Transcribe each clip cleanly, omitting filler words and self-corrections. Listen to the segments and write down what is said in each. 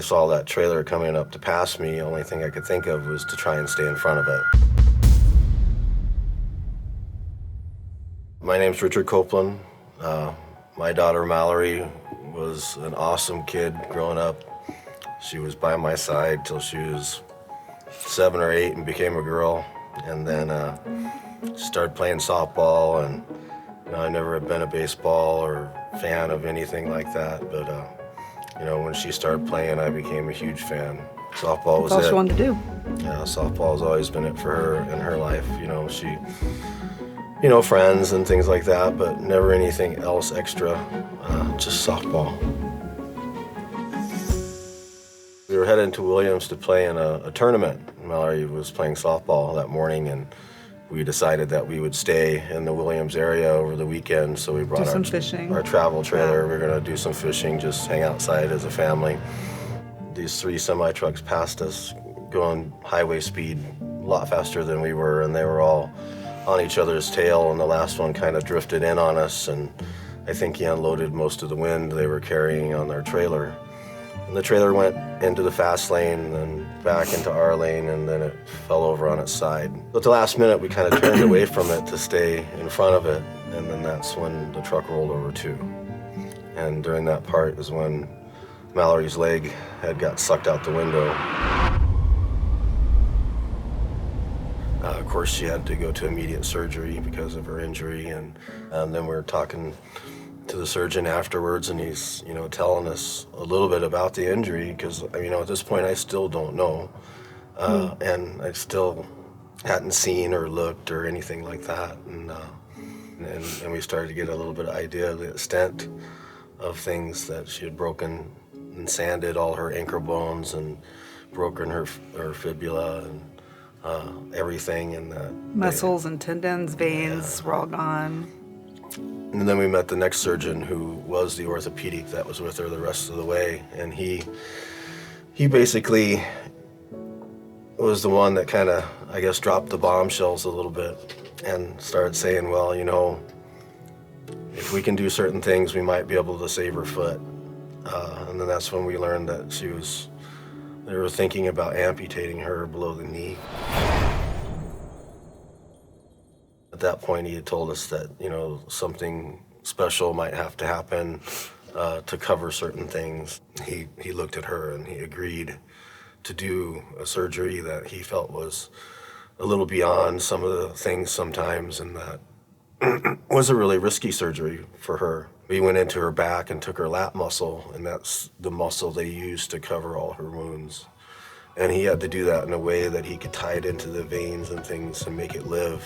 saw that trailer coming up to pass me, the only thing I could think of was to try and stay in front of it. My name's Richard Copeland. My daughter Mallorie was an awesome kid growing up. She was by my side till she was 7 or 8 and became a girl, and then started playing softball. And I never had been a baseball or fan of anything like that, but when she started playing, I became a huge fan. Softball was it. That's all she wanted to do. Yeah, softball has always been it for her in her life. She, friends and things like that, but never anything else extra, just softball. We were heading to Williams to play in a tournament. Mallorie was playing softball that morning, and we decided that we would stay in the Williams area over the weekend, so we brought our travel trailer. We were going to do some fishing, just hang outside as a family. These 3 semi-trucks passed us going highway speed a lot faster than we were, and they were all on each other's tail, and the last one kind of drifted in on us, and I think he unloaded most of the wind they were carrying on their trailer. And the trailer went into the fast lane and then back into our lane, and then it fell over on its side. But at the last minute, we kind of turned away from it to stay in front of it, and then that's when the truck rolled over too. And during that part is when Mallory's leg had got sucked out the window. Of course, she had to go to immediate surgery because of her injury, and then we were talking to the surgeon afterwards, and he's, telling us a little bit about the injury, because, at this point, I still don't know, and I still hadn't seen or looked or anything like that, and we started to get a little bit of idea of the extent of things that she had broken and sanded all her ankle bones and broken her fibula and everything, and that muscles and tendons, veins were all gone. And then we met the next surgeon, who was the orthopedic that was with her the rest of the way, and he basically was the one that kind of, I guess, dropped the bombshells a little bit and started saying, well, if we can do certain things, we might be able to save her foot. And then that's when we learned that they were thinking about amputating her below the knee. At that point, he had told us that, something special might have to happen to cover certain things. He looked at her and he agreed to do a surgery that he felt was a little beyond some of the things sometimes, and that was a really risky surgery for her. We went into her back and took her lat muscle, and that's the muscle they used to cover all her wounds. And he had to do that in a way that he could tie it into the veins and things and make it live,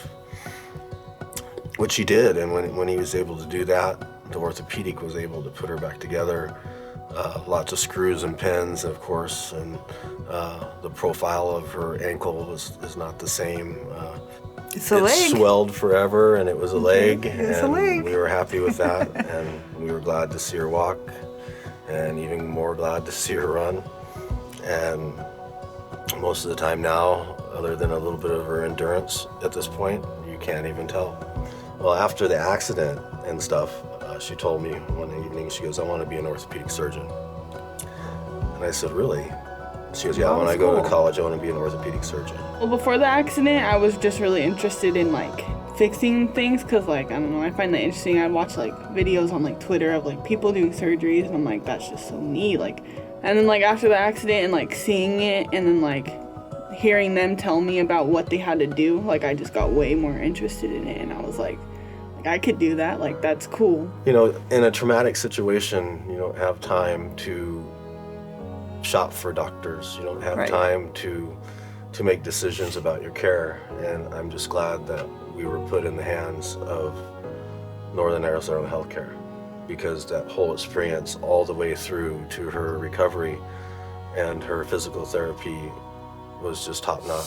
which he did. And when he was able to do that, the orthopedic was able to put her back together. Lots of screws and pins, of course, and the profile of her ankle is not the same. It's a leg. It swelled forever, and it was a leg. It's and a leg. We were happy with that, and we were glad to see her walk, and even more glad to see her run. And most of the time now, other than a little bit of her endurance at this point, you can't even tell. Well, after the accident and stuff, she told me one evening, she goes, I want to be an orthopedic surgeon. And I said, really? She goes, yeah, when I go to college, I want to be an orthopedic surgeon. Well, before the accident, I was just really interested in, fixing things, because, I don't know, I find that interesting. I watch, videos on, Twitter of, people doing surgeries, and I'm like, that's just so neat, And then, after the accident and, seeing it, and then, hearing them tell me about what they had to do, I just got way more interested in it, and I was like, I could do that, that's cool. In a traumatic situation, you don't have time to shop for doctors. You don't have time to make decisions about your care, and I'm just glad that we were put in the hands of Northern Arizona Healthcare, because that whole experience all the way through to her recovery and her physical therapy was just top-notch.